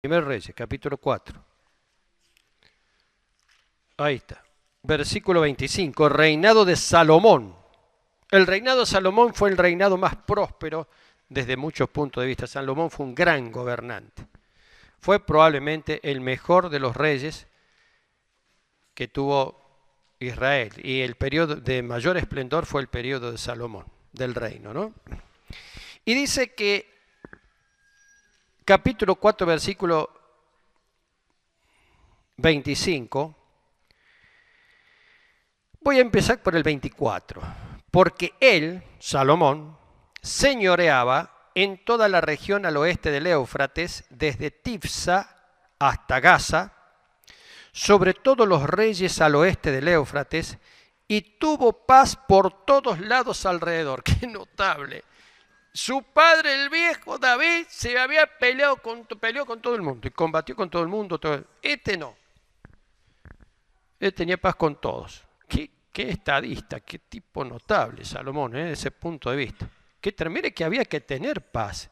Primer Reyes, capítulo 4. Ahí está. Versículo 25. Reinado de Salomón. El reinado de Salomón fue el reinado más próspero desde muchos puntos de vista. Salomón fue un gran gobernante. Fue probablemente el mejor de los reyes que tuvo Israel. Y el periodo de mayor esplendor fue el periodo de Salomón, del reino, ¿no? Y dice que capítulo 4, versículo 25, voy a empezar por el 24, porque él, Salomón, señoreaba en toda la región al oeste del Éufrates, desde Tifsa hasta Gaza, sobre todos los reyes al oeste del Éufrates, y tuvo paz por todos lados alrededor. ¡Qué notable! Su padre, el viejo David, se había peleó con todo el mundo y combatió con todo el mundo. Este no. Él tenía paz con todos. Qué estadista, qué tipo notable Salomón, desde ese punto de vista. Mire que había que tener paz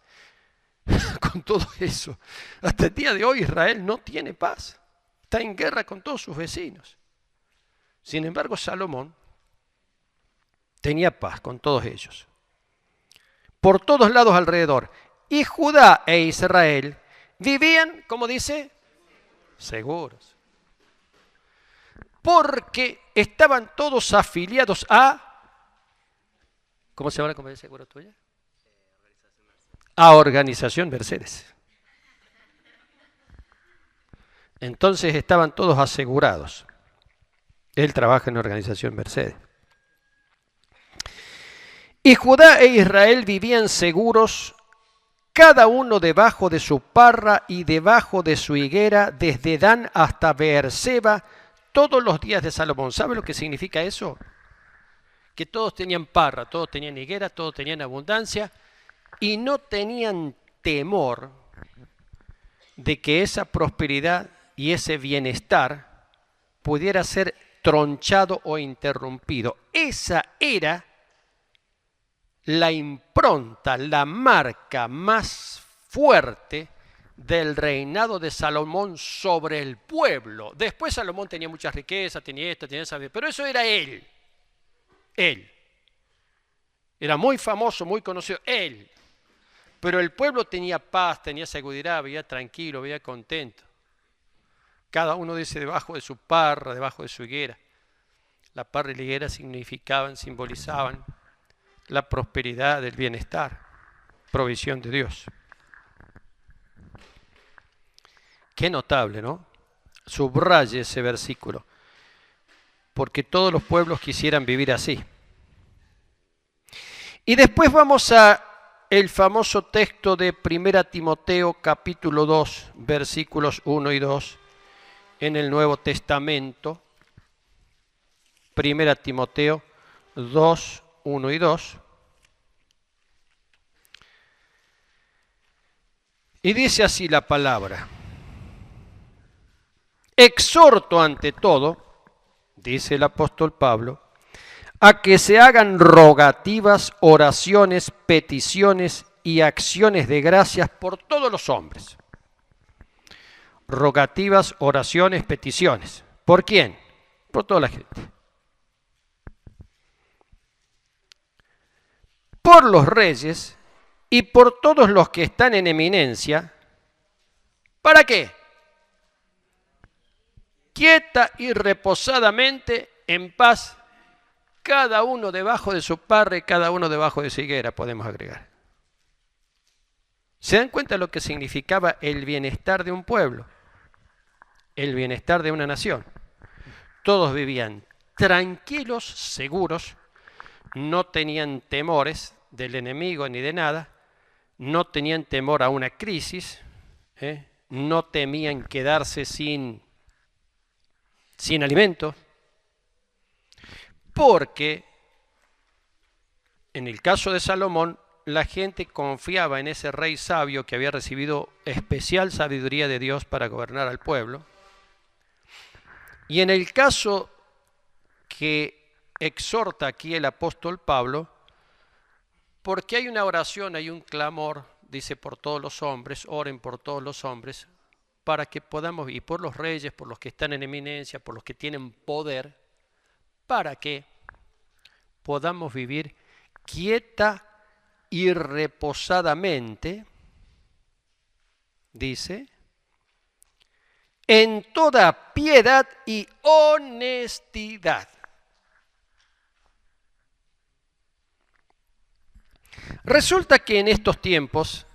con todo eso. Hasta el día de hoy Israel no tiene paz. Está en guerra con todos sus vecinos. Sin embargo, Salomón tenía paz con todos ellos. Por todos lados alrededor. Y Judá e Israel vivían, ¿cómo dice? Seguros. Porque estaban todos afiliados a... ¿Cómo se llama la compañía de seguro tuya? A Organización Mercedes. Entonces estaban todos asegurados. Él trabaja en la Organización Mercedes. Y Judá e Israel vivían seguros, cada uno debajo de su parra y debajo de su higuera, desde Dan hasta Beerseba, todos los días de Salomón. ¿Sabe lo que significa eso? Que todos tenían parra, todos tenían higuera, todos tenían abundancia y no tenían temor de que esa prosperidad y ese bienestar pudiera ser tronchado o interrumpido. Esa era la impronta, la marca más fuerte del reinado de Salomón sobre el pueblo. Después Salomón tenía muchas riquezas, tenía esta, tenía esa, pero eso era él. Él. Era muy famoso, muy conocido, él. Pero el pueblo tenía paz, tenía seguridad, vivía tranquilo, vivía contento. Cada uno dice debajo de su parra, debajo de su higuera. La parra y la higuera simbolizaban la prosperidad, el bienestar, provisión de Dios. Qué notable, ¿no? Subraye ese versículo, porque todos los pueblos quisieran vivir así. Y después vamos a el famoso texto de 1 Timoteo capítulo 2, versículos 1 y 2, en el Nuevo Testamento. 1 Timoteo 2, 1 y 2. Y dice así la palabra: exhorto ante todo, dice el apóstol Pablo, a que se hagan rogativas, oraciones, peticiones y acciones de gracias por todos los hombres. Rogativas, oraciones, peticiones. ¿Por quién? Por toda la gente. Por los reyes y por todos los que están en eminencia. ¿Para qué? Quieta y reposadamente, en paz, cada uno debajo de su parra y cada uno debajo de su higuera, podemos agregar. ¿Se dan cuenta de lo que significaba el bienestar de un pueblo? El bienestar de una nación. Todos vivían tranquilos, seguros, no tenían temores del enemigo ni de nada, no tenían temor a una crisis, no temían quedarse sin alimento, porque en el caso de Salomón, la gente confiaba en ese rey sabio que había recibido especial sabiduría de Dios para gobernar al pueblo. Y en el caso que exhorta aquí el apóstol Pablo, porque hay una oración, hay un clamor, dice por todos los hombres, oren por todos los hombres, para que podamos, y por los reyes, por los que están en eminencia, por los que tienen poder, para que podamos vivir quieta y reposadamente, dice, en toda piedad y honestidad. Resulta que en estos tiempos,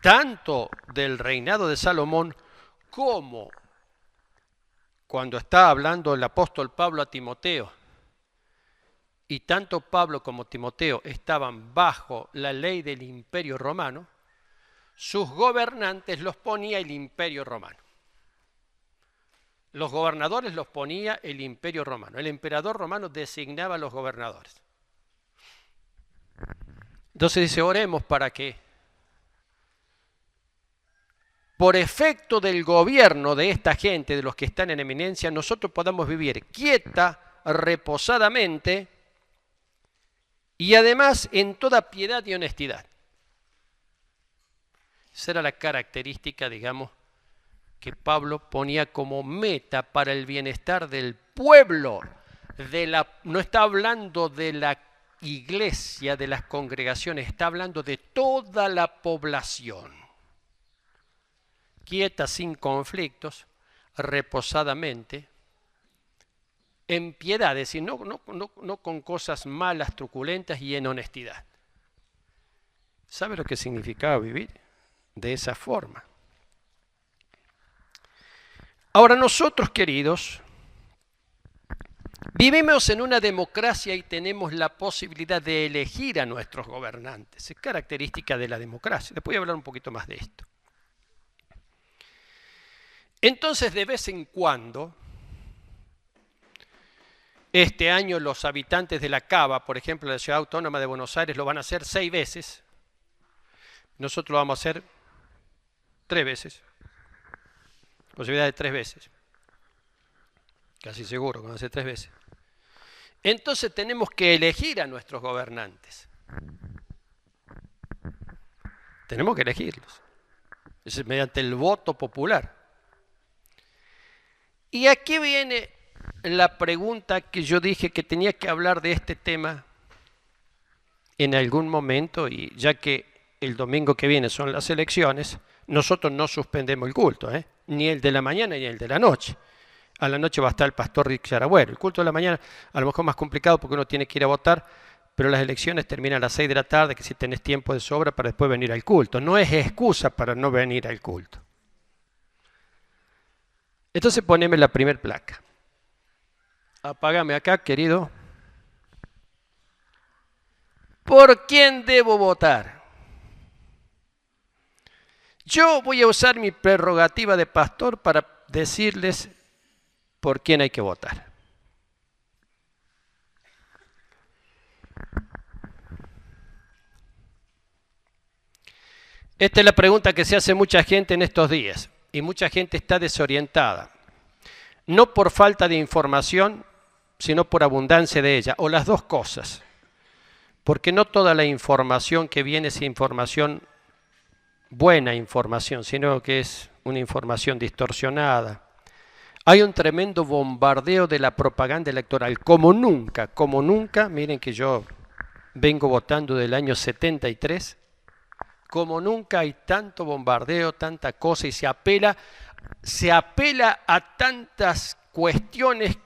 tanto del reinado de Salomón como cuando está hablando el apóstol Pablo a Timoteo, y tanto Pablo como Timoteo estaban bajo la ley del Imperio Romano, sus gobernantes los ponía el Imperio Romano. Los gobernadores los ponía el Imperio Romano. El emperador romano designaba a los gobernadores. Entonces dice, oremos para que, por efecto del gobierno de esta gente, de los que están en eminencia, nosotros podamos vivir quieta, reposadamente, y además en toda piedad y honestidad. Esa era la característica, digamos, que Pablo ponía como meta para el bienestar del pueblo. No está hablando de la iglesia, de las congregaciones, está hablando de toda la población. Quieta, sin conflictos, reposadamente, en piedad, es decir, no con cosas malas, truculentas, y en honestidad. ¿Sabe lo que significaba vivir de esa forma? Ahora nosotros, queridos, vivimos en una democracia y tenemos la posibilidad de elegir a nuestros gobernantes. Es característica de la democracia. Después voy a hablar un poquito más de esto. Entonces, de vez en cuando, este año los habitantes de la Cava, por ejemplo, de la Ciudad Autónoma de Buenos Aires, lo van a hacer 6 veces. Nosotros lo vamos a hacer 3 veces. Posibilidad de 3 veces. Casi seguro que van a ser 3 veces. Entonces tenemos que elegir a nuestros gobernantes. Tenemos que elegirlos. Es mediante el voto popular. Y aquí viene la pregunta que yo dije que tenía que hablar de este tema en algún momento, y ya que el domingo que viene son las elecciones, nosotros no suspendemos el culto, ni el de la mañana ni el de la noche. A la noche va a estar el pastor Rick Yaragüero. El culto de la mañana a lo mejor más complicado porque uno tiene que ir a votar, pero las elecciones terminan a las 6 de la tarde, que si tenés tiempo de sobra para después venir al culto. No es excusa para no venir al culto. Entonces poneme la primer placa. Apágame acá, querido. ¿Por quién debo votar? Yo voy a usar mi prerrogativa de pastor para decirles por quién hay que votar. Esta es la pregunta que se hace mucha gente en estos días, y mucha gente está desorientada. No por falta de información, sino por abundancia de ella, o las dos cosas. Porque no toda la información que viene es información, buena información, sino que es una información distorsionada. Hay un tremendo bombardeo de la propaganda electoral, como nunca, miren que yo vengo votando del año 73, como nunca hay tanto bombardeo, tanta cosa, y se apela a tantas cuestiones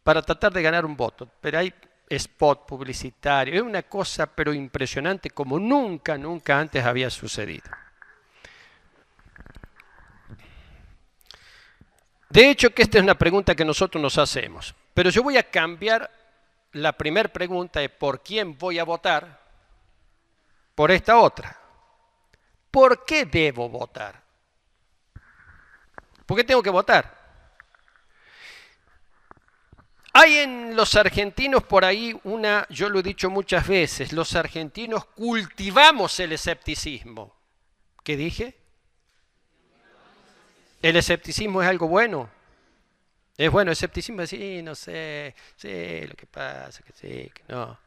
para tratar de ganar un voto. Pero hay spot publicitario, es una cosa pero impresionante, como nunca antes había sucedido. De hecho, que esta es una pregunta que nosotros nos hacemos, pero yo voy a cambiar la primera pregunta de por quién voy a votar por esta otra. ¿Por qué debo votar? ¿Por qué tengo que votar? Hay en los argentinos por ahí yo lo he dicho muchas veces, los argentinos cultivamos el escepticismo. ¿Qué dije? ¿El escepticismo es algo bueno? ¿Es bueno el escepticismo? Sí, no sé, sí, lo que pasa, que sí, que no.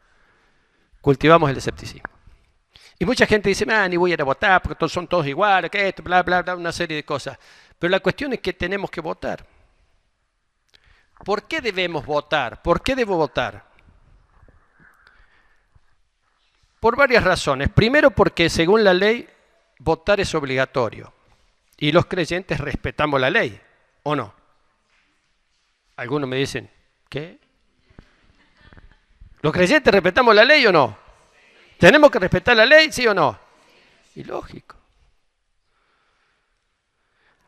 Cultivamos el escepticismo. Y mucha gente dice, ni voy a ir a votar porque todos son todos iguales, que esto, bla, bla, bla, una serie de cosas. Pero la cuestión es que tenemos que votar. ¿Por qué debemos votar? ¿Por qué debo votar? Por varias razones. Primero porque según la ley, votar es obligatorio. Y los creyentes respetamos la ley, ¿o no? Algunos me dicen, ¿qué? ¿Los creyentes respetamos la ley o no? ¿Tenemos que respetar la ley, sí o no? Y lógico.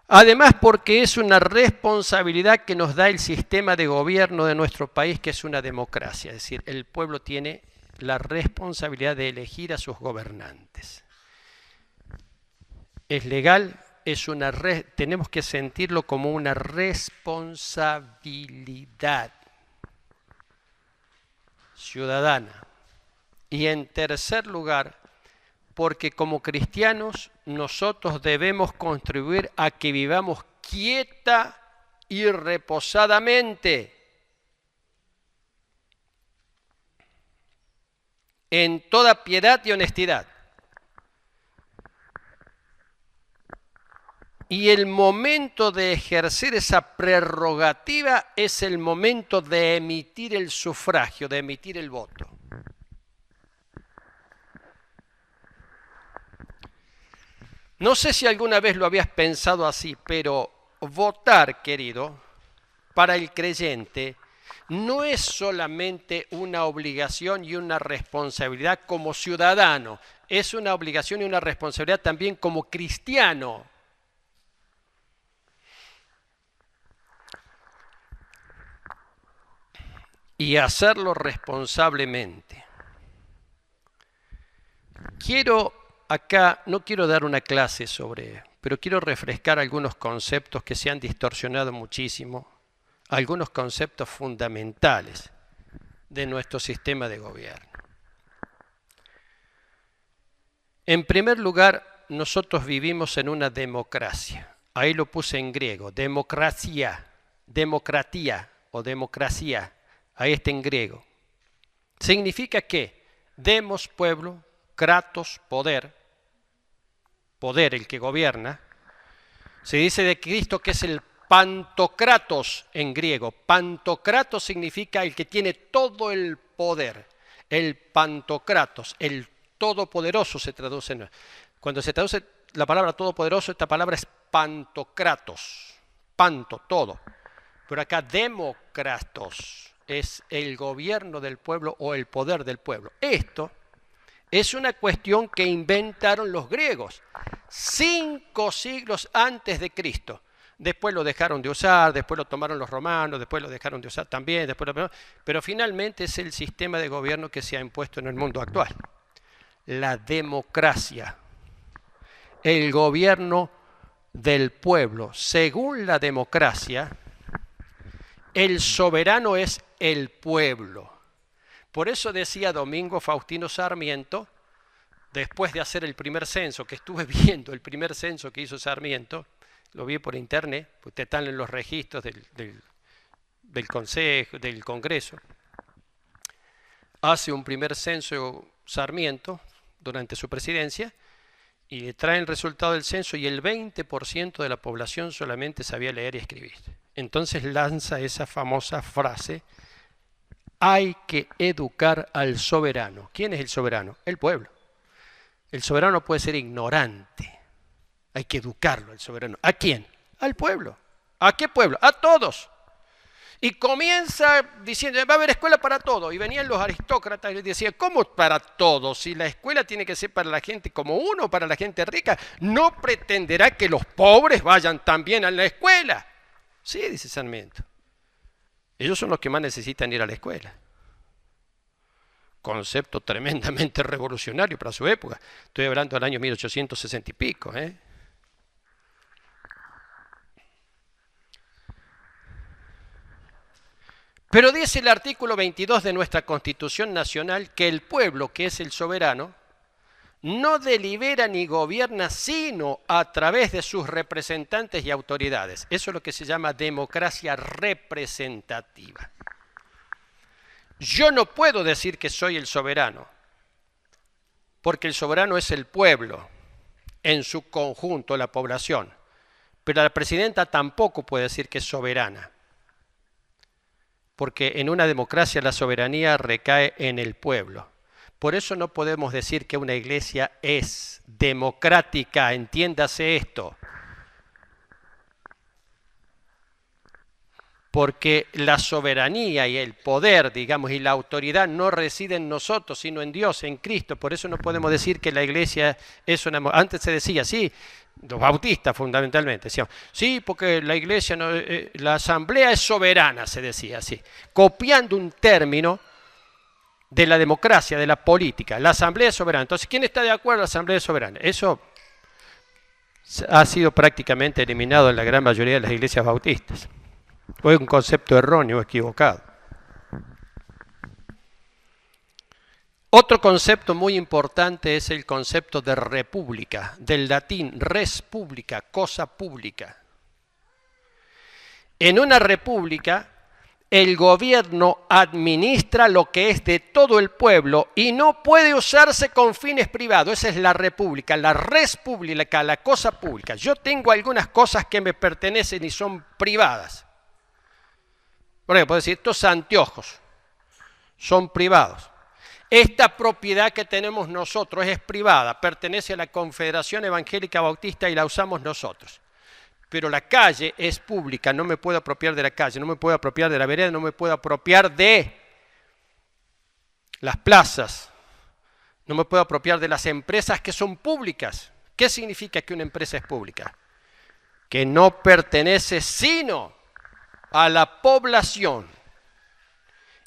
Además, porque es una responsabilidad que nos da el sistema de gobierno de nuestro país, que es una democracia. Es decir, el pueblo tiene la responsabilidad de elegir a sus gobernantes. Es legal, tenemos que sentirlo como una responsabilidad ciudadana. Y en tercer lugar, porque como cristianos nosotros debemos contribuir a que vivamos quieta y reposadamente en toda piedad y honestidad. Y el momento de ejercer esa prerrogativa es el momento de emitir el sufragio, de emitir el voto. No sé si alguna vez lo habías pensado así, pero votar, querido, para el creyente no es solamente una obligación y una responsabilidad como ciudadano, es una obligación y una responsabilidad también como cristiano. Y hacerlo responsablemente. No quiero dar una clase pero quiero refrescar algunos conceptos que se han distorsionado muchísimo, algunos conceptos fundamentales de nuestro sistema de gobierno. En primer lugar, nosotros vivimos en una democracia. Ahí lo puse en griego, democracia, democratía o democracia. Ahí está en griego. Significa que demos pueblo, kratos, poder el que gobierna. Se dice de Cristo que es el pantokratos en griego. Pantokratos significa el que tiene todo el poder. El pantokratos, el todopoderoso se traduce. Cuando se traduce la palabra todopoderoso, esta palabra es pantokratos. Panto, todo. Pero acá democratos es el gobierno del pueblo o el poder del pueblo. Esto es una cuestión que inventaron los griegos 5 siglos antes de Cristo. Después lo dejaron de usar, después lo tomaron los romanos, después lo dejaron de usar también, pero finalmente es el sistema de gobierno que se ha impuesto en el mundo actual. La democracia, el gobierno del pueblo. Según la democracia, el soberano es el pueblo. Por eso decía Domingo Faustino Sarmiento, después de hacer el primer censo, que estuve viendo el primer censo que hizo Sarmiento, lo vi por internet, ustedes están en los registros del Consejo, del Congreso, hace un primer censo Sarmiento durante su presidencia y le trae el resultado del censo y el 20% de la población solamente sabía leer y escribir. Entonces lanza esa famosa frase: hay que educar al soberano. ¿Quién es el soberano? El pueblo. El soberano puede ser ignorante. Hay que educarlo al soberano. ¿A quién? Al pueblo. ¿A qué pueblo? A todos. Y comienza diciendo, va a haber escuela para todos. Y venían los aristócratas y les decían, ¿cómo para todos? Si la escuela tiene que ser para la gente como uno, para la gente rica, ¿no pretenderá que los pobres vayan también a la escuela? Sí, dice Sarmiento. Ellos son los que más necesitan ir a la escuela. Concepto tremendamente revolucionario para su época. Estoy hablando del año 1860 y pico. Pero dice el artículo 22 de nuestra Constitución Nacional que el pueblo, que es el soberano, no delibera ni gobierna sino a través de sus representantes y autoridades. Eso es lo que se llama democracia representativa. Yo no puedo decir que soy el soberano. porque el soberano es el pueblo, en su conjunto, la población. Pero la presidenta tampoco puede decir que es soberana, porque en una democracia la soberanía recae en el pueblo. Por eso no podemos decir que una iglesia es democrática, entiéndase esto. Porque la soberanía y el poder, digamos, y la autoridad no residen en nosotros, sino en Dios, en Cristo. Por eso no podemos decir que la iglesia es una... Antes se decía, sí, los bautistas fundamentalmente decían, sí, porque la iglesia, no, la asamblea es soberana, se decía así, copiando un término de la democracia, de la política. La asamblea es soberana. Entonces, ¿quién está de acuerdo? La asamblea es soberana. Eso ha sido prácticamente eliminado en la gran mayoría de las iglesias bautistas. Fue un concepto erróneo, equivocado. Otro concepto muy importante es el concepto de república, del latín res publica, cosa pública. En una república, el gobierno administra lo que es de todo el pueblo y no puede usarse con fines privados. Esa es la república, la res pública, la cosa pública. Yo tengo algunas cosas que me pertenecen y son privadas. Por ejemplo, puedo decir, estos anteojos son privados. Esta propiedad que tenemos nosotros es privada, pertenece a la Confederación Evangélica Bautista y la usamos nosotros. Pero la calle es pública, no me puedo apropiar de la calle, no me puedo apropiar de la vereda, no me puedo apropiar de las plazas, no me puedo apropiar de las empresas que son públicas. ¿Qué significa que una empresa es pública? Que no pertenece sino a la población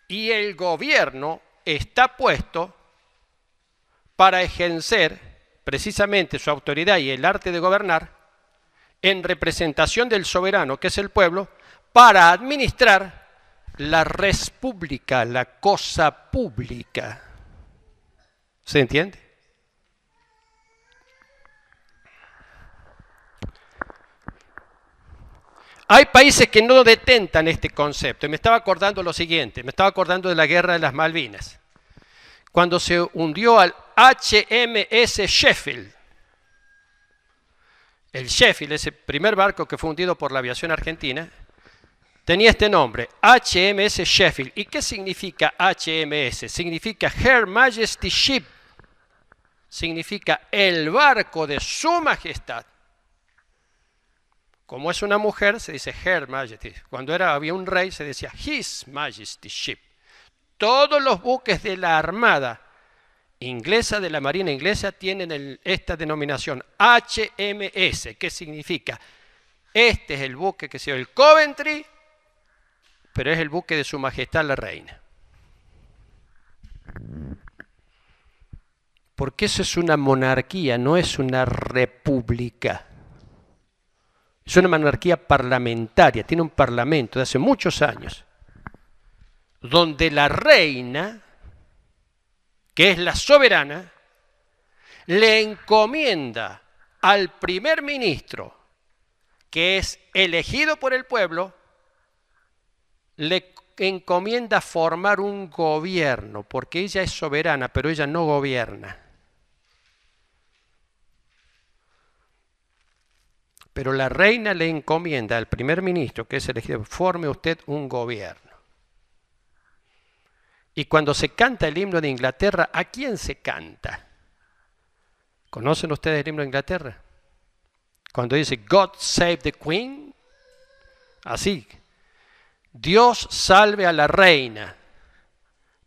y el gobierno está puesto para ejercer precisamente su autoridad y el arte de gobernar en representación del soberano, que es el pueblo, para administrar la res pública, la cosa pública. ¿Se entiende? Hay países que no detentan este concepto. Y me estaba acordando lo siguiente, me estaba acordando de la guerra de las Malvinas. Cuando se hundió al HMS Sheffield. El Sheffield, ese primer barco que fue hundido por la aviación argentina, tenía este nombre, HMS Sheffield. ¿Y qué significa HMS? Significa Her Majesty Ship. Significa el barco de su majestad. Como es una mujer, se dice Her Majesty. Cuando había un rey, se decía His Majesty Ship. Todos los buques de la Armada inglesa, de la Marina inglesa, tienen esta denominación, HMS. ¿Qué significa? Este es el buque que se llama el Coventry, pero es el buque de su majestad la reina. Porque eso es una monarquía, no es una república. Es una monarquía parlamentaria, tiene un parlamento de hace muchos años, donde la reina, que es la soberana, le encomienda al primer ministro, que es elegido por el pueblo, le encomienda formar un gobierno, porque ella es soberana, pero ella no gobierna. Pero la reina le encomienda al primer ministro, que es elegido, forme usted un gobierno. Y cuando se canta el himno de Inglaterra, ¿a quién se canta? ¿Conocen ustedes el himno de Inglaterra? Cuando dice God save the Queen, así, Dios salve a la reina,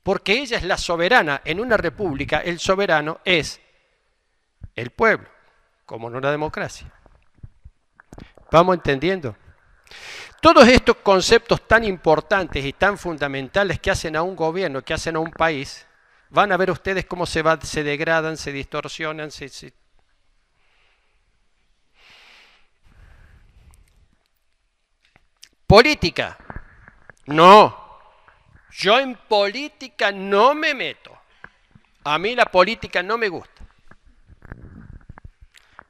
porque ella es la soberana. En una república el soberano es el pueblo, como en una democracia. ¿Vamos entendiendo? Todos estos conceptos tan importantes y tan fundamentales que hacen a un gobierno, que hacen a un país, van a ver ustedes cómo se degradan, se distorsionan, Política. No. Yo en política no me meto. A mí la política no me gusta.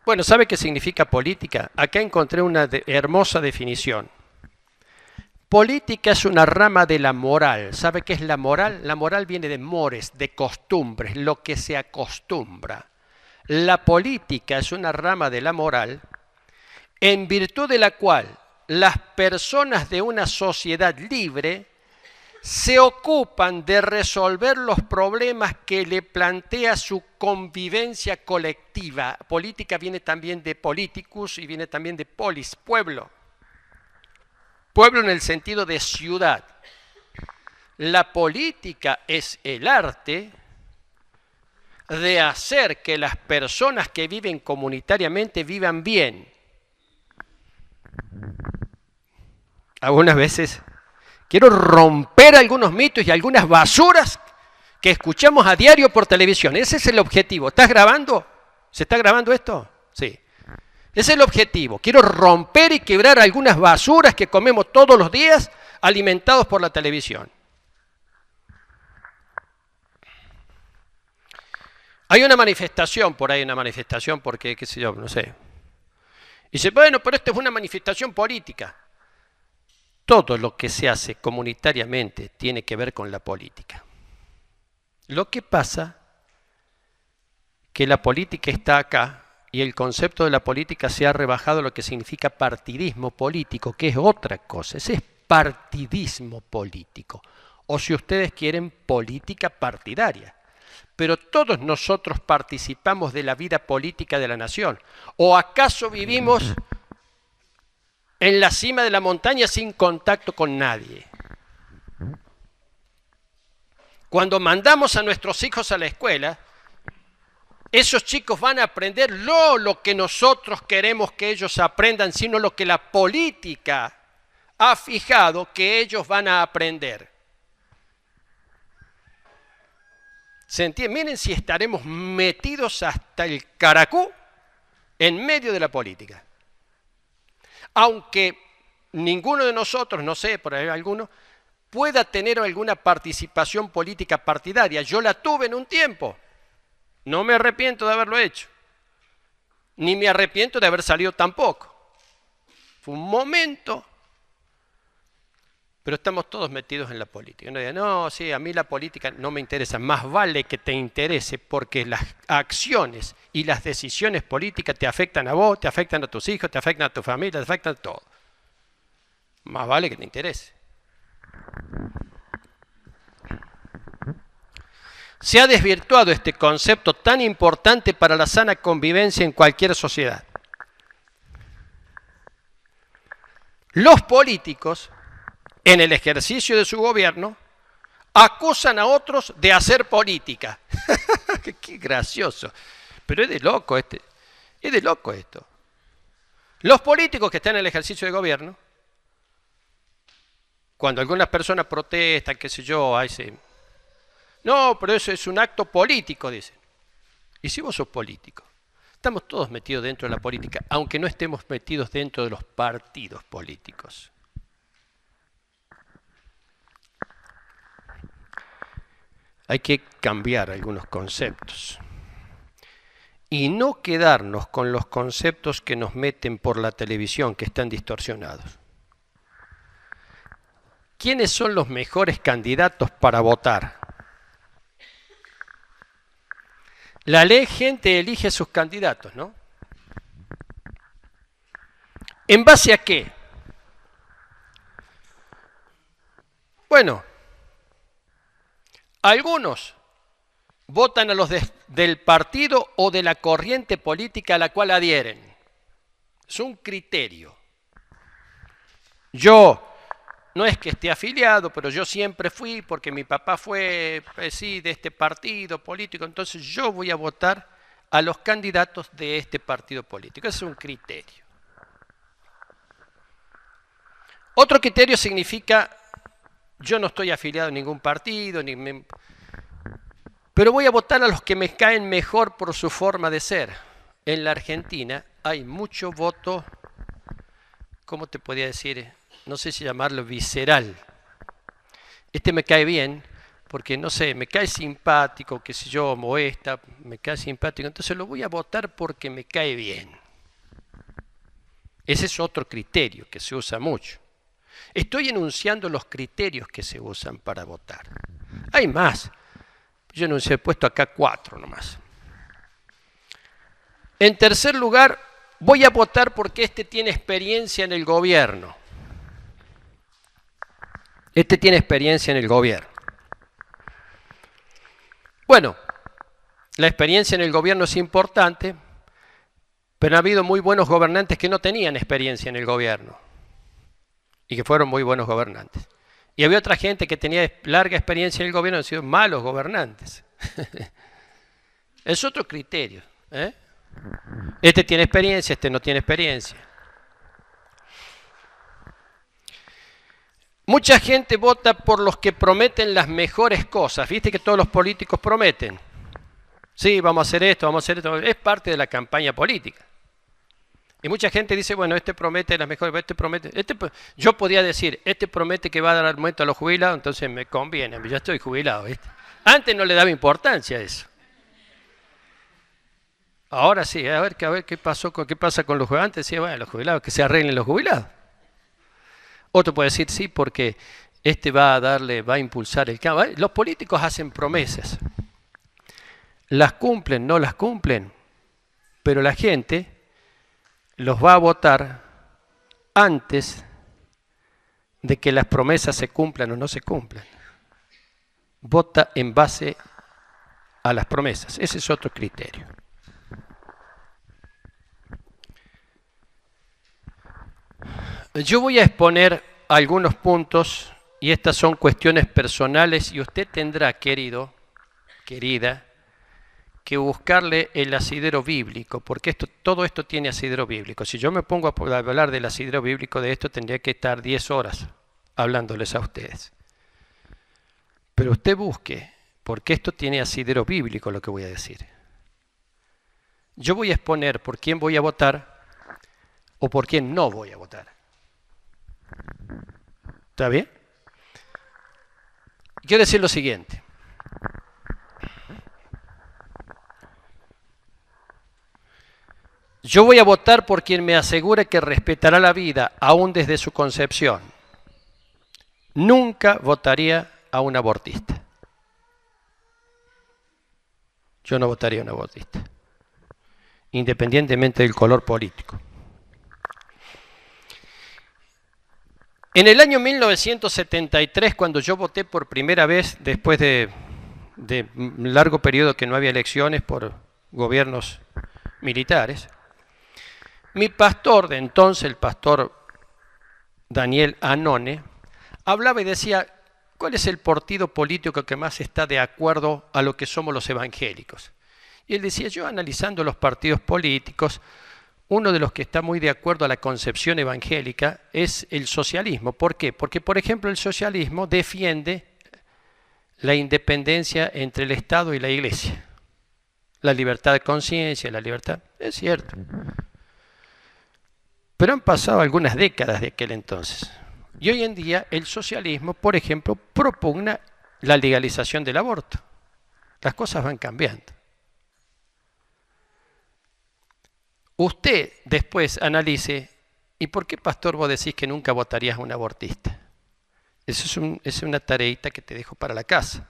Bueno, ¿sabe qué significa política? Acá encontré una hermosa definición. Política es una rama de la moral. ¿Sabe qué es la moral? La moral viene de mores, de costumbres, lo que se acostumbra. La política es una rama de la moral en virtud de la cual las personas de una sociedad libre se ocupan de resolver los problemas que le plantea su convivencia colectiva. Política viene también de politicus y viene también de polis, pueblo. Pueblo en el sentido de ciudad. La política es el arte de hacer que las personas que viven comunitariamente vivan bien. Algunas veces quiero romper algunos mitos y algunas basuras que escuchamos a diario por televisión. Ese es el objetivo. ¿Estás grabando? ¿Se está grabando esto? Sí. Ese es el objetivo. Quiero romper y quebrar algunas basuras que comemos todos los días alimentados por la televisión. Hay una manifestación por ahí, una manifestación porque, qué sé yo, no sé. Y dice, bueno, pero esto es una manifestación política. Todo lo que se hace comunitariamente tiene que ver con la política. Lo que pasa que la política está acá y el concepto de la política se ha rebajado a lo que significa partidismo político, que es otra cosa. Ese es partidismo político. O si ustedes quieren, política partidaria. Pero todos nosotros participamos de la vida política de la nación. ¿O acaso vivimos en la cima de la montaña sin contacto con nadie? Cuando mandamos a nuestros hijos a la escuela, esos chicos van a aprender no lo que nosotros queremos que ellos aprendan, sino lo que la política ha fijado que ellos van a aprender. ¿Se entiende? Miren si estaremos metidos hasta el caracú en medio de la política. Aunque ninguno de nosotros, no sé, por ahí alguno, pueda tener alguna participación política partidaria. Yo la tuve en un tiempo. No me arrepiento de haberlo hecho. Ni me arrepiento de haber salido tampoco. Fue un momento. Pero estamos todos metidos en la política. Uno dice, no, sí, a mí la política no me interesa. Más vale que te interese porque las acciones y las decisiones políticas te afectan a vos, te afectan a tus hijos, te afectan a tu familia, te afectan a todo. Más vale que te interese. Se ha desvirtuado este concepto tan importante para la sana convivencia en cualquier sociedad. Los políticos, en el ejercicio de su gobierno, acusan a otros de hacer política. Qué gracioso. Pero es de loco es de loco esto. Los políticos que están en el ejercicio de gobierno, cuando algunas personas protestan, qué sé yo, no, pero eso es un acto político, dicen. ¿Y si vos sos político? Estamos todos metidos dentro de la política, aunque no estemos metidos dentro de los partidos políticos. Hay que cambiar algunos conceptos y no quedarnos con los conceptos que nos meten por la televisión, que están distorsionados. ¿Quiénes son los mejores candidatos para votar? La gente elige sus candidatos, ¿no? ¿En base a qué? Bueno, algunos votan a los del partido o de la corriente política a la cual adhieren. Es un criterio. Yo no es que esté afiliado, pero yo siempre fui porque mi papá fue, sí, de este partido político, entonces yo voy a votar a los candidatos de este partido político. Ese es un criterio. Otro criterio significa, yo no estoy afiliado a ningún partido, pero voy a votar a los que me caen mejor por su forma de ser. En la Argentina hay mucho voto, ¿cómo te podría decir? No sé si llamarlo visceral. Este me cae bien porque, no sé, me cae simpático, qué sé yo, o esta, me cae simpático, entonces lo voy a votar porque me cae bien. Ese es otro criterio que se usa mucho. Estoy enunciando los criterios que se usan para votar. Hay más. Yo he puesto acá 4 nomás. En tercer lugar, voy a votar porque este tiene experiencia en el gobierno. Este tiene experiencia en el gobierno. Bueno, la experiencia en el gobierno es importante, pero ha habido muy buenos gobernantes que no tenían experiencia en el gobierno y que fueron muy buenos gobernantes. Y había otra gente que tenía larga experiencia en el gobierno y han sido malos gobernantes. Es otro criterio, ¿eh? Este tiene experiencia, este no tiene experiencia. Mucha gente vota por los que prometen las mejores cosas. Viste que todos los políticos prometen. Sí, vamos a hacer esto, vamos a hacer esto. Es parte de la campaña política. Y mucha gente dice, bueno, este promete las mejores, este promete. Yo podría decir, este promete que va a dar aumento a los jubilados, entonces me conviene, yo estoy jubilado, ¿viste? Antes no le daba importancia a eso. Ahora sí, a ver qué pasa con los jubilados. Antes decía, bueno, los jubilados, que se arreglen los jubilados. Otro puede decir, sí, porque este va a impulsar el cambio. Los políticos hacen promesas. Las cumplen, no las cumplen, pero la gente los va a votar antes de que las promesas se cumplan o no se cumplan. Vota en base a las promesas. Ese es otro criterio. Yo voy a exponer algunos puntos y estas son cuestiones personales y usted tendrá, querido, querida, que buscarle el asidero bíblico, porque todo esto tiene asidero bíblico. Si yo me pongo a hablar del asidero bíblico de esto, tendría que estar 10 horas hablándoles a ustedes. Pero usted busque, porque esto tiene asidero bíblico lo que voy a decir. Yo voy a exponer por quién voy a votar o por quién no voy a votar. ¿Está bien? Quiero decir lo siguiente. Yo voy a votar por quien me asegure que respetará la vida aún desde su concepción. Nunca votaría a un abortista. Yo no votaría a un abortista, independientemente del color político. En el año 1973, cuando yo voté por primera vez, después de un largo periodo que no había elecciones por gobiernos militares, mi pastor de entonces, el pastor Daniel Anone, hablaba y decía, ¿cuál es el partido político que más está de acuerdo a lo que somos los evangélicos? Y él decía, yo analizando los partidos políticos, uno de los que está muy de acuerdo a la concepción evangélica es el socialismo. ¿Por qué? Porque, por ejemplo, el socialismo defiende la independencia entre el Estado y la Iglesia. La libertad de conciencia, la libertad... Es cierto. Pero han pasado algunas décadas de aquel entonces. Y hoy en día el socialismo, por ejemplo, propugna la legalización del aborto. Las cosas van cambiando. Usted después analice, ¿y por qué, pastor, vos decís que nunca votarías a un abortista? Eso es una tareita que te dejo para la casa.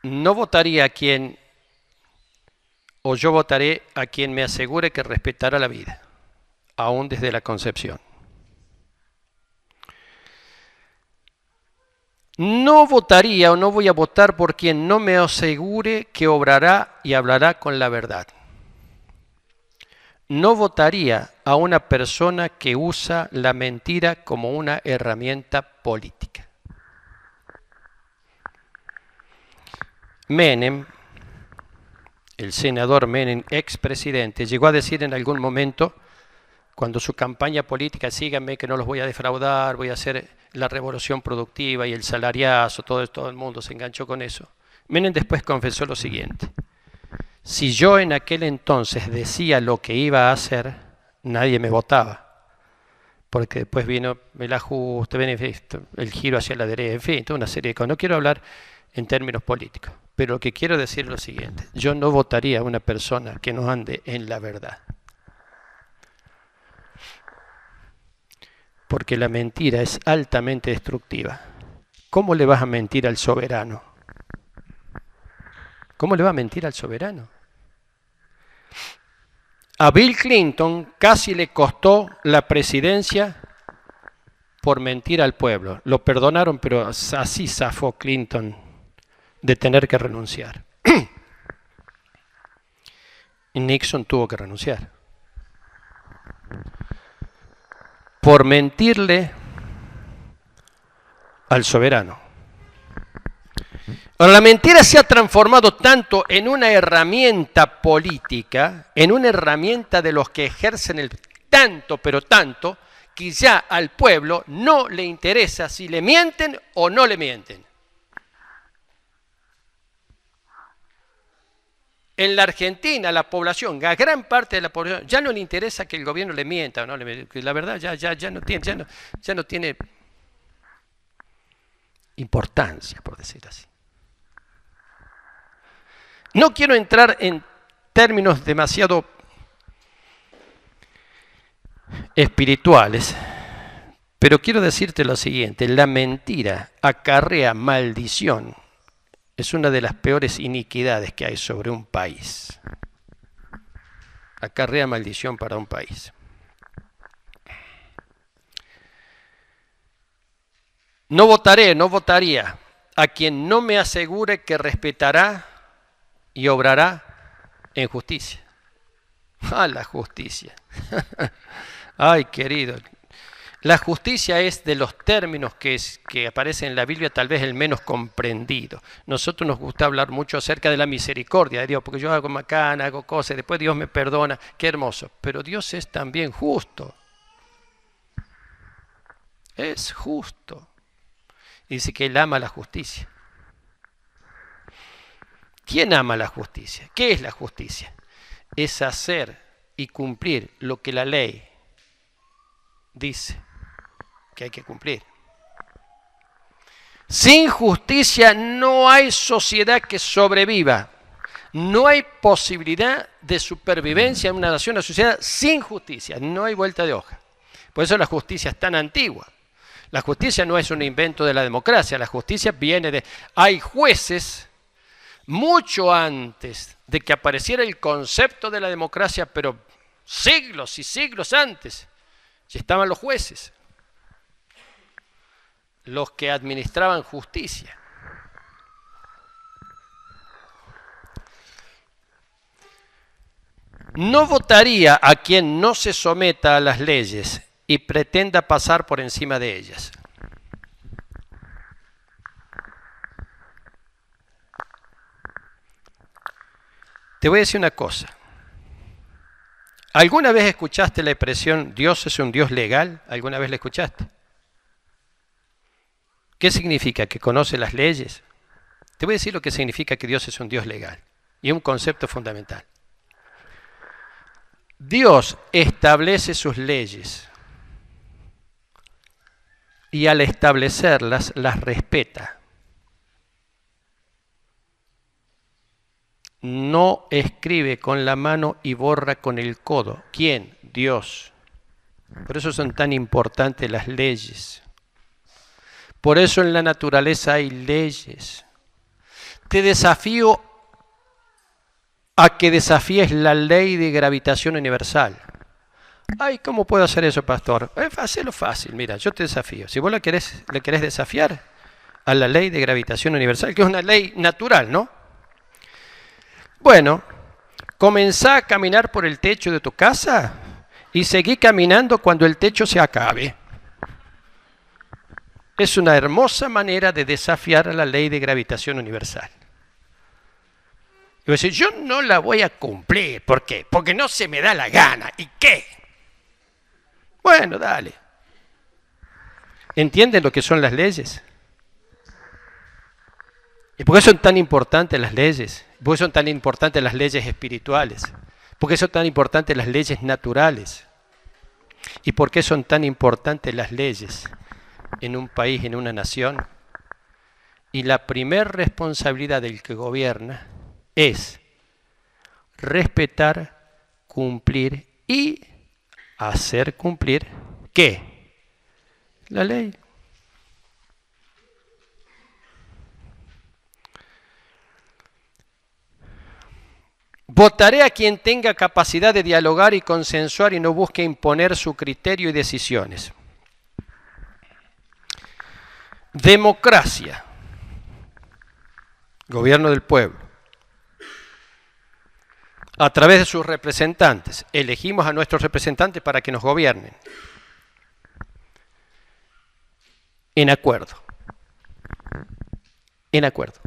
No votaría a quien, o yo votaré a quien me asegure que respetará la vida, aún desde la concepción. No votaría o no voy a votar por quien no me asegure que obrará y hablará con la verdad. No votaría a una persona que usa la mentira como una herramienta política. Menem, el senador Menem, expresidente, llegó a decir en algún momento, cuando su campaña política, síganme que no los voy a defraudar, voy a hacer la revolución productiva y el salariazo, todo el mundo se enganchó con eso. Menem después confesó lo siguiente: si yo en aquel entonces decía lo que iba a hacer, nadie me votaba, porque después vino el ajuste, el giro hacia la derecha, en fin, toda una serie de cosas. No quiero hablar en términos políticos, pero lo que quiero decir es lo siguiente: yo no votaría a una persona que no ande en la verdad. Porque la mentira es altamente destructiva. ¿Cómo le vas a mentir al soberano? ¿Cómo le va a mentir al soberano? A Bill Clinton casi le costó la presidencia por mentir al pueblo. Lo perdonaron, pero así zafó Clinton de tener que renunciar. Y Nixon tuvo que renunciar. Por mentirle al soberano. Ahora, la mentira se ha transformado tanto en una herramienta política, en una herramienta de los que ejercen el tanto, pero tanto, que ya al pueblo no le interesa si le mienten o no le mienten. En la Argentina, la población, la gran parte de la población, ya no le interesa que el gobierno le mienta o no le mienta. La verdad ya no tiene importancia, por decir así. No quiero entrar en términos demasiado espirituales, pero quiero decirte lo siguiente: la mentira acarrea maldición. Es una de las peores iniquidades que hay sobre un país. Acarrea maldición para un país. No votaría a quien no me asegure que respetará y obrará en justicia. ¡Ah, la justicia! ¡Ay, querido! La justicia es de los términos que aparecen en la Biblia tal vez el menos comprendido. Nosotros nos gusta hablar mucho acerca de la misericordia de Dios, porque yo hago macana, hago cosas, después Dios me perdona. ¡Qué hermoso! Pero Dios es también justo. Es justo. Y dice que Él ama la justicia. ¿Quién ama la justicia? ¿Qué es la justicia? Es hacer y cumplir lo que la ley dice que hay que cumplir. Sin justicia no hay sociedad que sobreviva. No hay posibilidad de supervivencia en una nación, una sociedad sin justicia. No hay vuelta de hoja. Por eso la justicia es tan antigua. La justicia no es un invento de la democracia. La justicia viene de... Hay jueces mucho antes de que apareciera el concepto de la democracia, pero siglos y siglos antes, ya estaban los jueces, los que administraban justicia. No votaría a quien no se someta a las leyes y pretenda pasar por encima de ellas. Te voy a decir una cosa. ¿Alguna vez escuchaste la expresión Dios es un Dios legal? ¿Alguna vez la escuchaste? ¿Qué significa? ¿Que conoce las leyes? Te voy a decir lo que significa que Dios es un Dios legal. Y un concepto fundamental. Dios establece sus leyes. Y al establecerlas, las respeta. No escribe con la mano y borra con el codo. ¿Quién? Dios. Por eso son tan importantes las leyes. Por eso en la naturaleza hay leyes. Te desafío a que desafíes la ley de gravitación universal. Ay, ¿cómo puedo hacer eso, pastor? Hacelo fácil, mira, yo te desafío. Si vos le querés desafiar a la ley de gravitación universal, que es una ley natural, ¿no? Bueno, comenzá a caminar por el techo de tu casa y seguí caminando cuando el techo se acabe. Es una hermosa manera de desafiar a la ley de gravitación universal. Y voy a decir, yo no la voy a cumplir. ¿Por qué? Porque no se me da la gana. ¿Y qué? Bueno, dale. ¿Entienden lo que son las leyes? ¿Y por qué son tan importantes las leyes? ¿Por qué son tan importantes las leyes espirituales? ¿Por qué son tan importantes las leyes naturales? ¿Y por qué son tan importantes las leyes en un país, en una nación? Y la primer responsabilidad del que gobierna es respetar, cumplir y hacer cumplir, ¿qué? La ley. Votaré a quien tenga capacidad de dialogar y consensuar y no busque imponer su criterio y decisiones. Democracia. Gobierno del pueblo. A través de sus representantes. Elegimos a nuestros representantes para que nos gobiernen. En acuerdo. En acuerdo.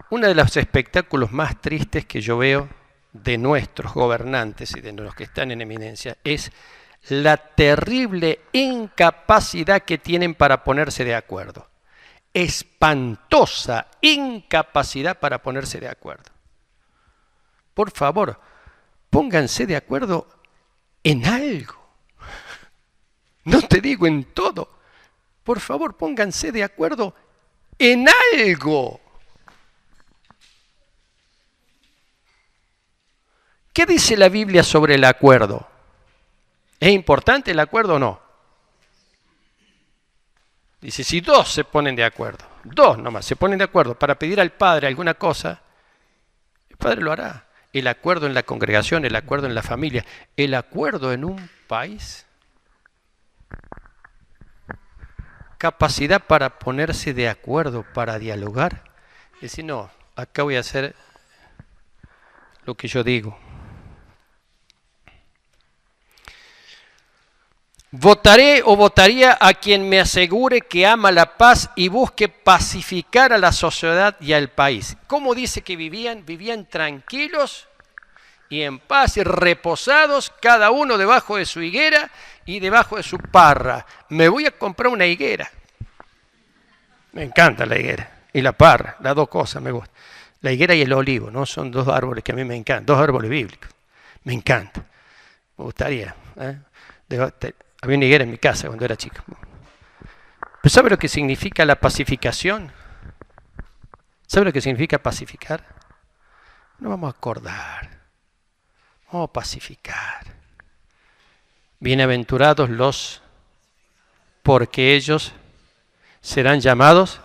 Uno de los espectáculos más tristes que yo veo de nuestros gobernantes y de los que están en eminencia es la terrible incapacidad que tienen para ponerse de acuerdo. Espantosa incapacidad para ponerse de acuerdo. Por favor, pónganse de acuerdo en algo. No te digo en todo. Por favor, pónganse de acuerdo en algo. ¿Qué dice la Biblia sobre el acuerdo? ¿Es importante el acuerdo o no? Dice, si dos se ponen de acuerdo, dos nomás se ponen de acuerdo para pedir al Padre alguna cosa, el Padre lo hará. El acuerdo en la congregación, el acuerdo en la familia, el acuerdo en un país. Capacidad para ponerse de acuerdo, para dialogar. Decir, no, acá voy a hacer lo que yo digo. Votaré o votaría a quien me asegure que ama la paz y busque pacificar a la sociedad y al país. ¿Cómo dice que vivían? Vivían tranquilos y en paz y reposados, cada uno debajo de su higuera y debajo de su parra. Me voy a comprar una higuera. Me encanta la higuera y la parra, las dos cosas me gustan. La higuera y el olivo, ¿no? Son dos árboles que a mí me encantan, dos árboles bíblicos. Me encanta. Me gustaría. Había una higuera en mi casa cuando era chico. ¿Pero sabe lo que significa la pacificación? ¿Sabe lo que significa pacificar? No vamos a acordar. Vamos a pacificar. Bienaventurados los, porque ellos serán llamados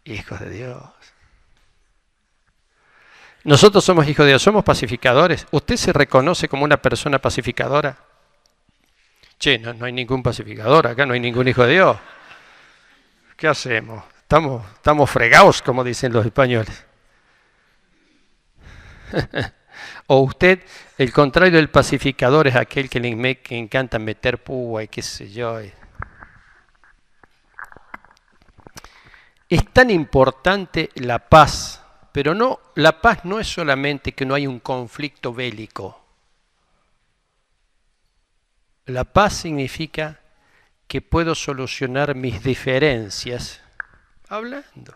hijos de Dios. Nosotros somos hijos de Dios, somos pacificadores. ¿Usted se reconoce como una persona pacificadora? Che, no hay ningún pacificador, acá no hay ningún hijo de Dios. ¿Qué hacemos? Estamos fregados, como dicen los españoles. O usted, el contrario del pacificador es aquel que le encanta meter púa y qué sé yo. Es tan importante la paz, pero no, la paz no es solamente que no hay un conflicto bélico. La paz significa que puedo solucionar mis diferencias hablando.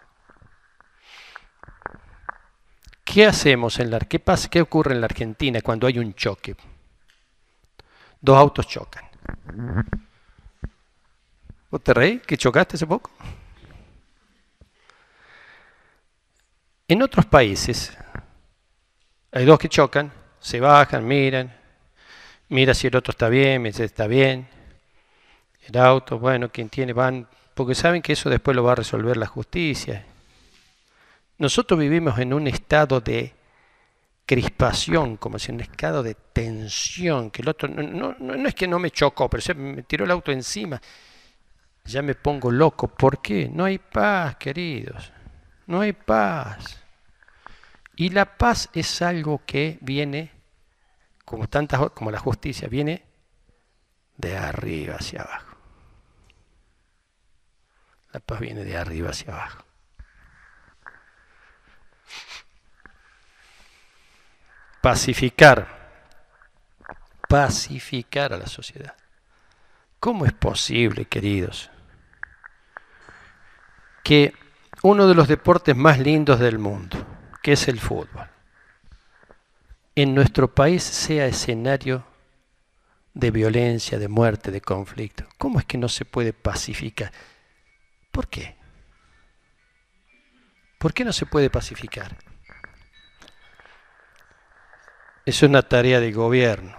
¿Qué hacemos ¿Qué ocurre en la Argentina cuando hay un choque? Dos autos chocan. ¿Vos te reís que chocaste hace poco? En otros países hay dos que chocan, se bajan, mira si el otro está bien, me dice está bien. El auto, bueno, quien tiene van, porque saben que eso después lo va a resolver la justicia. Nosotros vivimos en un estado de crispación, como si en un estado de tensión, que el otro, no es que no me chocó, pero se me tiró el auto encima. Ya me pongo loco. ¿Por qué? No hay paz, queridos. No hay paz. Y la paz es algo que viene, como la justicia, viene de arriba hacia abajo. La paz viene de arriba hacia abajo. Pacificar a la sociedad. ¿Cómo es posible, queridos, que uno de los deportes más lindos del mundo, que es el fútbol, en nuestro país sea escenario de violencia, de muerte, de conflicto? ¿Cómo es que no se puede pacificar? ¿Por qué? ¿Por qué no se puede pacificar? Es una tarea de gobierno.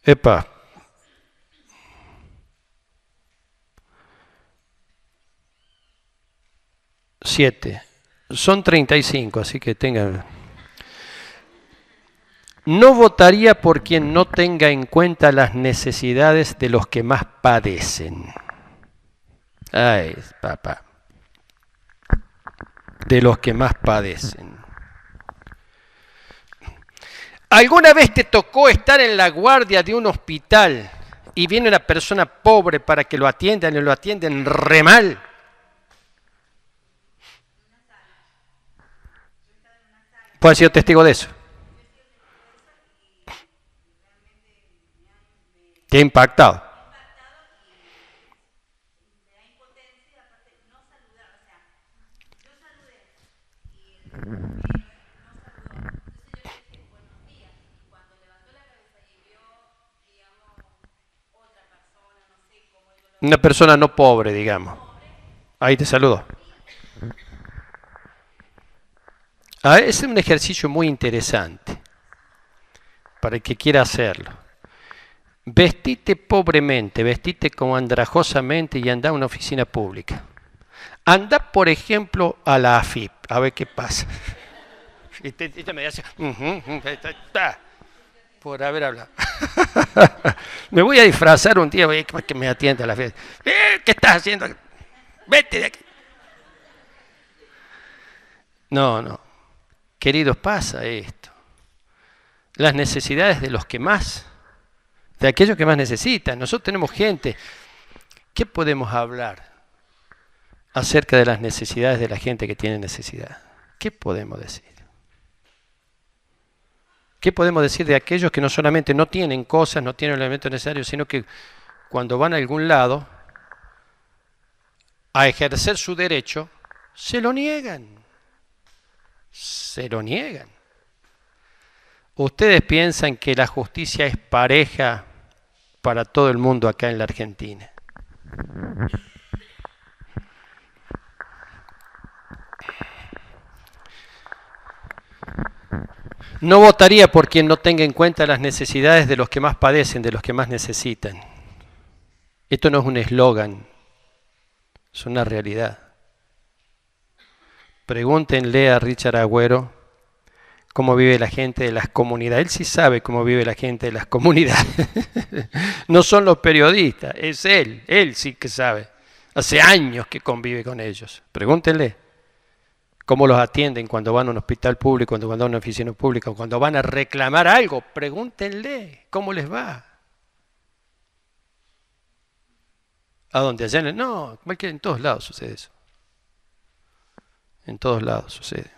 Epa. Siete. Son 35, así que tengan. No votaría por quien no tenga en cuenta las necesidades de los que más padecen. Ay, papá. De los que más padecen. ¿Alguna vez te tocó estar en la guardia de un hospital y viene una persona pobre para que lo atiendan y lo atienden re mal? ¿Puedo ser testigo de eso? Te ha impactado. Una persona no pobre, digamos. Ahí te saludo. Es un ejercicio muy interesante para el que quiera hacerlo. Vestite pobremente, vestite como andrajosamente y anda a una oficina pública. Anda, por ejemplo, a la AFIP, a ver qué pasa. Y te me dice, por haber hablado. Me voy a disfrazar un día para que me atienda a la fiesta. ¿Qué estás haciendo? Vete de aquí. No. Queridos, pasa esto. Las necesidades de los que más, de aquellos que más necesitan. Nosotros tenemos gente. ¿Qué podemos hablar acerca de las necesidades de la gente que tiene necesidad? ¿Qué podemos decir? ¿Qué podemos decir de aquellos que no solamente no tienen cosas, no tienen elementos necesarios, sino que cuando van a algún lado a ejercer su derecho, se lo niegan? Se lo niegan. ¿Ustedes piensan que la justicia es pareja para todo el mundo acá en la Argentina? No votaría por quien no tenga en cuenta las necesidades de los que más padecen, de los que más necesitan. Esto no es un eslogan, es una realidad. Pregúntenle a Richard Agüero cómo vive la gente de las comunidades. Él sí sabe cómo vive la gente de las comunidades. No son los periodistas, es él sí que sabe. Hace años que convive con ellos. Pregúntenle cómo los atienden cuando van a un hospital público, cuando van a una oficina pública, o cuando van a reclamar algo. Pregúntenle cómo les va. ¿A dónde? Allá no, en todos lados sucede eso. En todos lados sucede.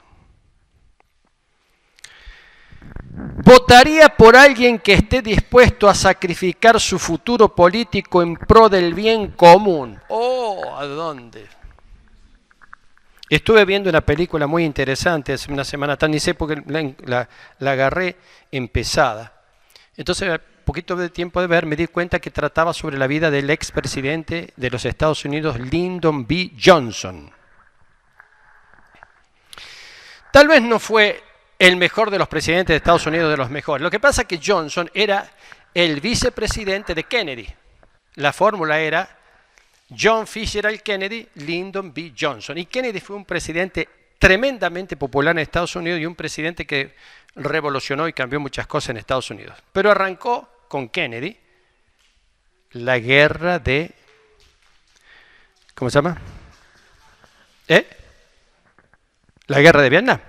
¿Votaría por alguien que esté dispuesto a sacrificar su futuro político en pro del bien común? Oh, ¿a dónde? Estuve viendo una película muy interesante hace una semana, ni sé porque la agarré empezada. Entonces, al poquito de tiempo de ver, me di cuenta que trataba sobre la vida del expresidente de los Estados Unidos, Lyndon B. Johnson. Tal vez no fue el mejor de los presidentes de Estados Unidos, de los mejores. Lo que pasa es que Johnson era el vicepresidente de Kennedy. La fórmula era John Fitzgerald Kennedy, Lyndon B. Johnson. Y Kennedy fue un presidente tremendamente popular en Estados Unidos y un presidente que revolucionó y cambió muchas cosas en Estados Unidos. Pero arrancó con Kennedy la guerra de... ¿Cómo se llama? La guerra de Vietnam.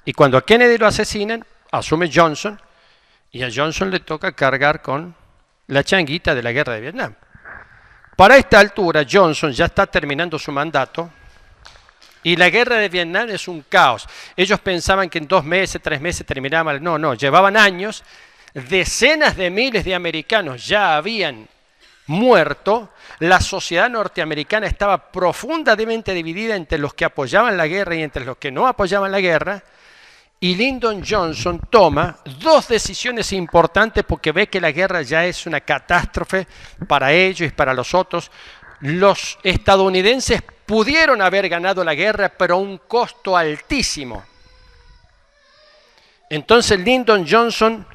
Y cuando a Kennedy lo asesinan, asume Johnson y a Johnson le toca cargar con la changuita de la guerra de Vietnam. Para esta altura, Johnson ya está terminando su mandato y la guerra de Vietnam es un caos. Ellos pensaban que en 2 meses, 3 meses terminaba. No, llevaban años. Decenas de miles de americanos ya habían muerto. La sociedad norteamericana estaba profundamente dividida entre los que apoyaban la guerra y entre los que no apoyaban la guerra. Y Lyndon Johnson toma 2 decisiones importantes porque ve que la guerra ya es una catástrofe para ellos y para los otros. Los estadounidenses pudieron haber ganado la guerra, pero a un costo altísimo. Entonces Lyndon Johnson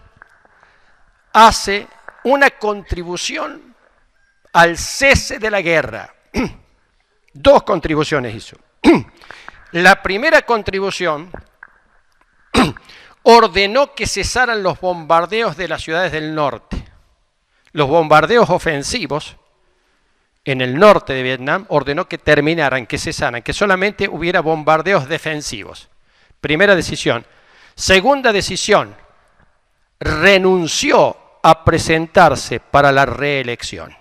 hace una contribución al cese de la guerra. Dos contribuciones hizo. La primera contribución ordenó que cesaran los bombardeos de las ciudades del norte. Los bombardeos ofensivos en el norte de Vietnam ordenó que terminaran, que cesaran, que solamente hubiera bombardeos defensivos. Primera decisión. Segunda decisión, renunció a presentarse para la reelección.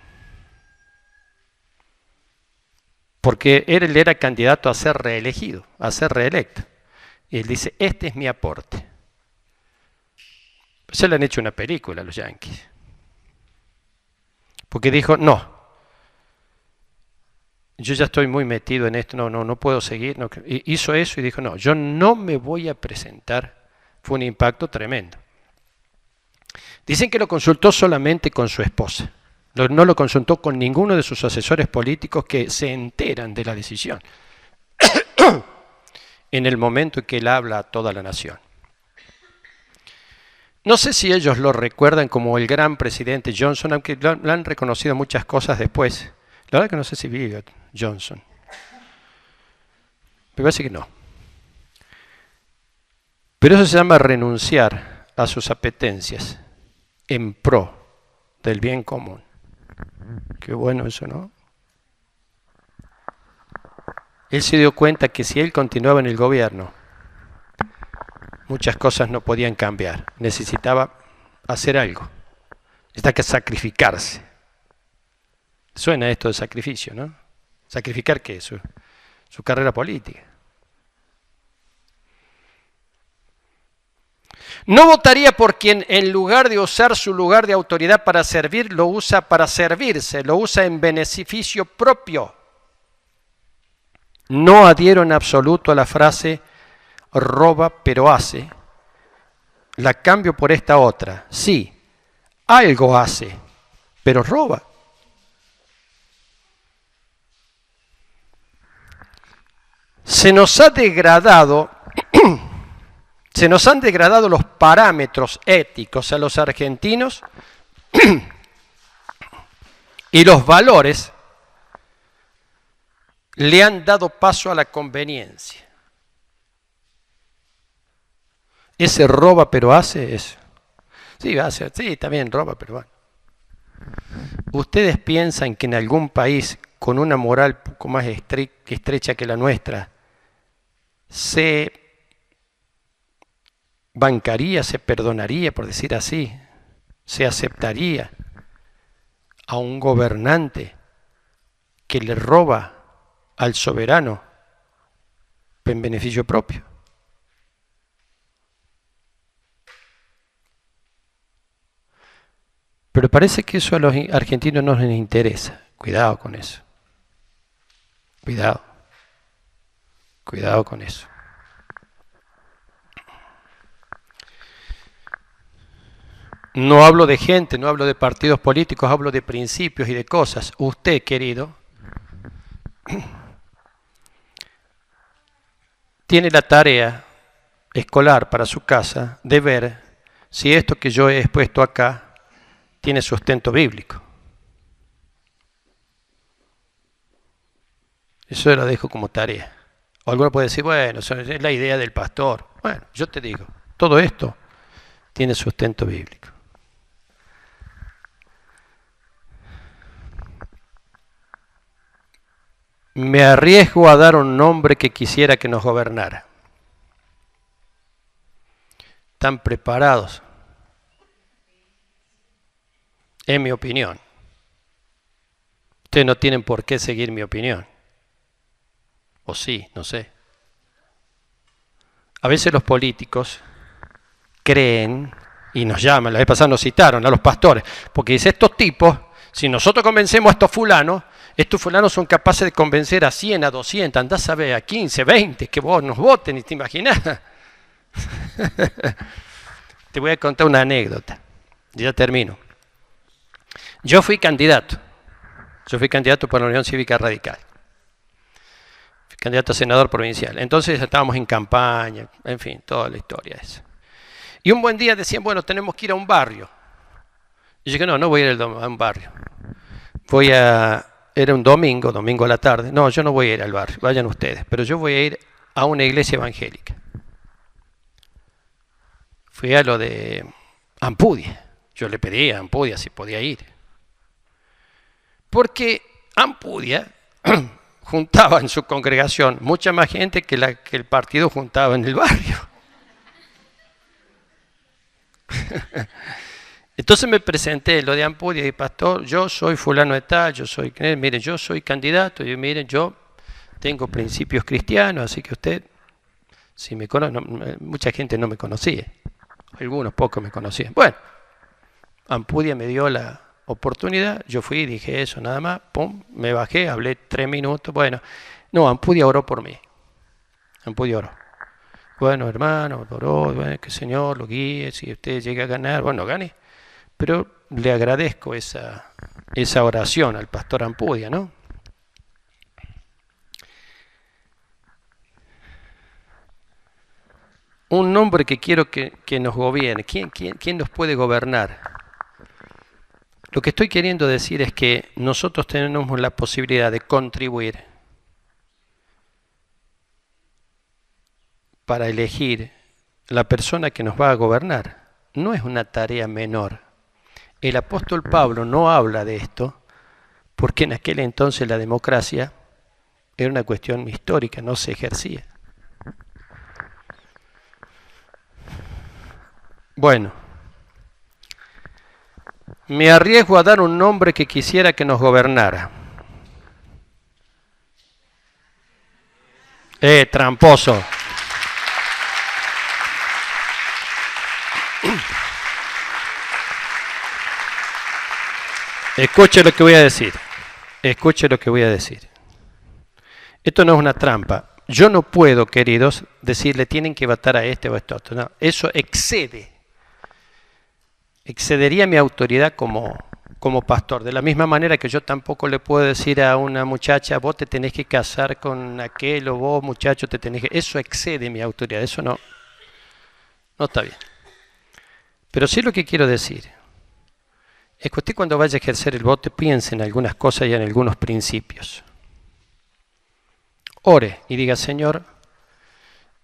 Porque él era candidato a ser reelegido, a ser reelecto. Y él dice, este es mi aporte. Se le han hecho una película a los yanquis. Porque dijo, no, yo ya estoy muy metido en esto, no puedo seguir. No. Hizo eso y dijo, no, yo no me voy a presentar. Fue un impacto tremendo. Dicen que lo consultó solamente con su esposa. No lo consultó con ninguno de sus asesores políticos que se enteran de la decisión en el momento en que él habla a toda la nación. No sé si ellos lo recuerdan como el gran presidente Johnson, aunque lo han reconocido muchas cosas después. La verdad que no sé si vive Johnson. Me parece que no. Pero eso se llama renunciar a sus apetencias en pro del bien común. Qué bueno eso, ¿no? Él se dio cuenta que si él continuaba en el gobierno, muchas cosas no podían cambiar. Necesitaba hacer algo. Necesitaba que sacrificarse. Suena esto de sacrificio, ¿no? ¿Sacrificar qué? Su carrera política. No votaría por quien en lugar de usar su lugar de autoridad para servir, lo usa para servirse, lo usa en beneficio propio. No adhiero en absoluto a la frase roba pero hace. La cambio por esta otra. Sí, algo hace, pero roba. Se nos han degradado los parámetros éticos a los argentinos y los valores le han dado paso a la conveniencia. Ese roba pero hace eso. Sí, hace, sí, también roba pero bueno. ¿Ustedes piensan que en algún país con una moral un poco más estrecha que la nuestra se bancaría, se perdonaría, por decir así, se aceptaría a un gobernante que le roba al soberano en beneficio propio? Pero parece que eso a los argentinos no les interesa. Cuidado con eso. Cuidado. Cuidado con eso. No hablo de gente, no hablo de partidos políticos, hablo de principios y de cosas. Usted, querido, tiene la tarea escolar para su casa de ver si esto que yo he expuesto acá tiene sustento bíblico. Eso lo dejo como tarea. O alguno puede decir, bueno, eso es la idea del pastor. Bueno, yo te digo, todo esto tiene sustento bíblico. Me arriesgo a dar un nombre que quisiera que nos gobernara. ¿Están preparados? En mi opinión. Ustedes no tienen por qué seguir mi opinión. O sí, no sé. A veces los políticos creen y nos llaman, la vez pasada nos citaron a los pastores, porque dice, estos tipos, si nosotros convencemos a estos fulanos son capaces de convencer a 100, a 200, andás a ver, a 15, 20, que vos nos voten, y te imaginás. Te voy a contar una anécdota, y ya termino. Yo fui candidato por la Unión Cívica Radical. Fui candidato a senador provincial. Entonces estábamos en campaña, en fin, toda la historia esa. Y un buen día decían, bueno, tenemos que ir a un barrio. Y yo dije, no voy a ir a un barrio. Era un domingo a la tarde. No, yo no voy a ir al barrio, vayan ustedes. Pero yo voy a ir a una iglesia evangélica. Fui a lo de Ampudia. Yo le pedí a Ampudia si podía ir. Porque Ampudia juntaba en su congregación mucha más gente que el partido juntaba en el barrio. Entonces me presenté lo de Ampudia y pastor, yo soy fulano de tal, yo soy candidato, y miren, yo tengo principios cristianos, así que usted, si me conoce, mucha gente no me conocía, algunos pocos me conocían. Bueno, Ampudia me dio la oportunidad, yo fui, dije eso nada más, pum, me bajé, hablé 3 minutos, bueno, no, Ampudia oró por mí, Ampudia oró. Bueno, hermano, oró, bueno, que el Señor lo guíe, si usted llega a ganar, bueno, gane. Pero le agradezco esa oración al pastor Ampudia, ¿no? Un hombre que quiero que nos gobierne. ¿Quién nos puede gobernar? Lo que estoy queriendo decir es que nosotros tenemos la posibilidad de contribuir para elegir la persona que nos va a gobernar. No es una tarea menor. El apóstol Pablo no habla de esto porque en aquel entonces la democracia era una cuestión histórica, no se ejercía. Bueno, me arriesgo a dar un nombre que quisiera que nos gobernara. Tramposo. Escuche lo que voy a decir. Escuche lo que voy a decir. Esto no es una trampa. Yo no puedo, queridos, decirle tienen que votar a este o a este otro. No, eso excedería mi autoridad como pastor. De la misma manera que yo tampoco le puedo decir a una muchacha, vos te tenés que casar con aquel, o vos, muchacho, te tenés que... Eso excede mi autoridad. Eso no está bien. Pero sí lo que quiero decir es que usted cuando vaya a ejercer el voto piense en algunas cosas y en algunos principios. Ore y diga, Señor,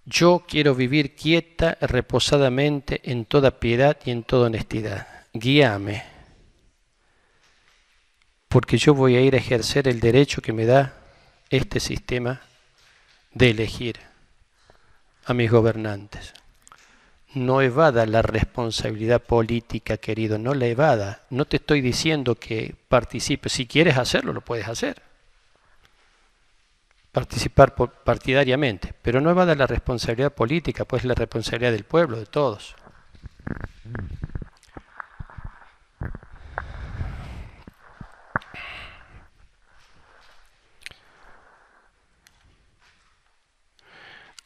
yo quiero vivir quieta, reposadamente, en toda piedad y en toda honestidad. Guíame, porque yo voy a ir a ejercer el derecho que me da este sistema de elegir a mis gobernantes. No evada la responsabilidad política, querido, no la evada. No te estoy diciendo que participes. Si quieres hacerlo, lo puedes hacer. Participar partidariamente, pero no evada la responsabilidad política, pues la responsabilidad del pueblo, de todos.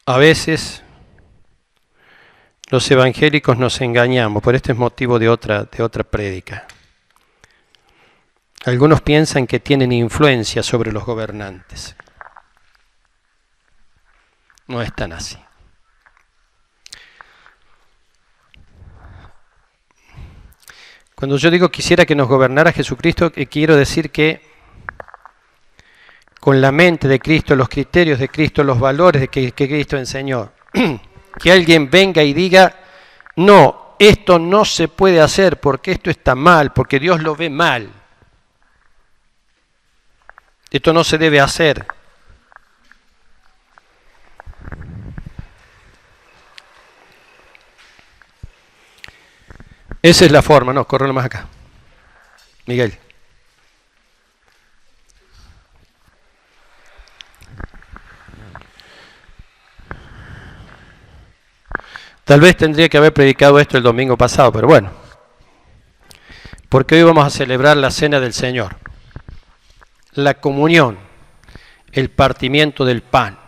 A veces los evangélicos nos engañamos, pero este es motivo de otra prédica. Algunos piensan que tienen influencia sobre los gobernantes. No es tan así. Cuando yo digo quisiera que nos gobernara Jesucristo, quiero decir que con la mente de Cristo, los criterios de Cristo, los valores que Cristo enseñó, que alguien venga y diga, no, esto no se puede hacer porque esto está mal, porque Dios lo ve mal. Esto no se debe hacer. Esa es la forma, no, corre más acá. Miguel. Tal vez tendría que haber predicado esto el domingo pasado, pero bueno. Porque hoy vamos a celebrar la cena del Señor. La comunión, el partimiento del pan.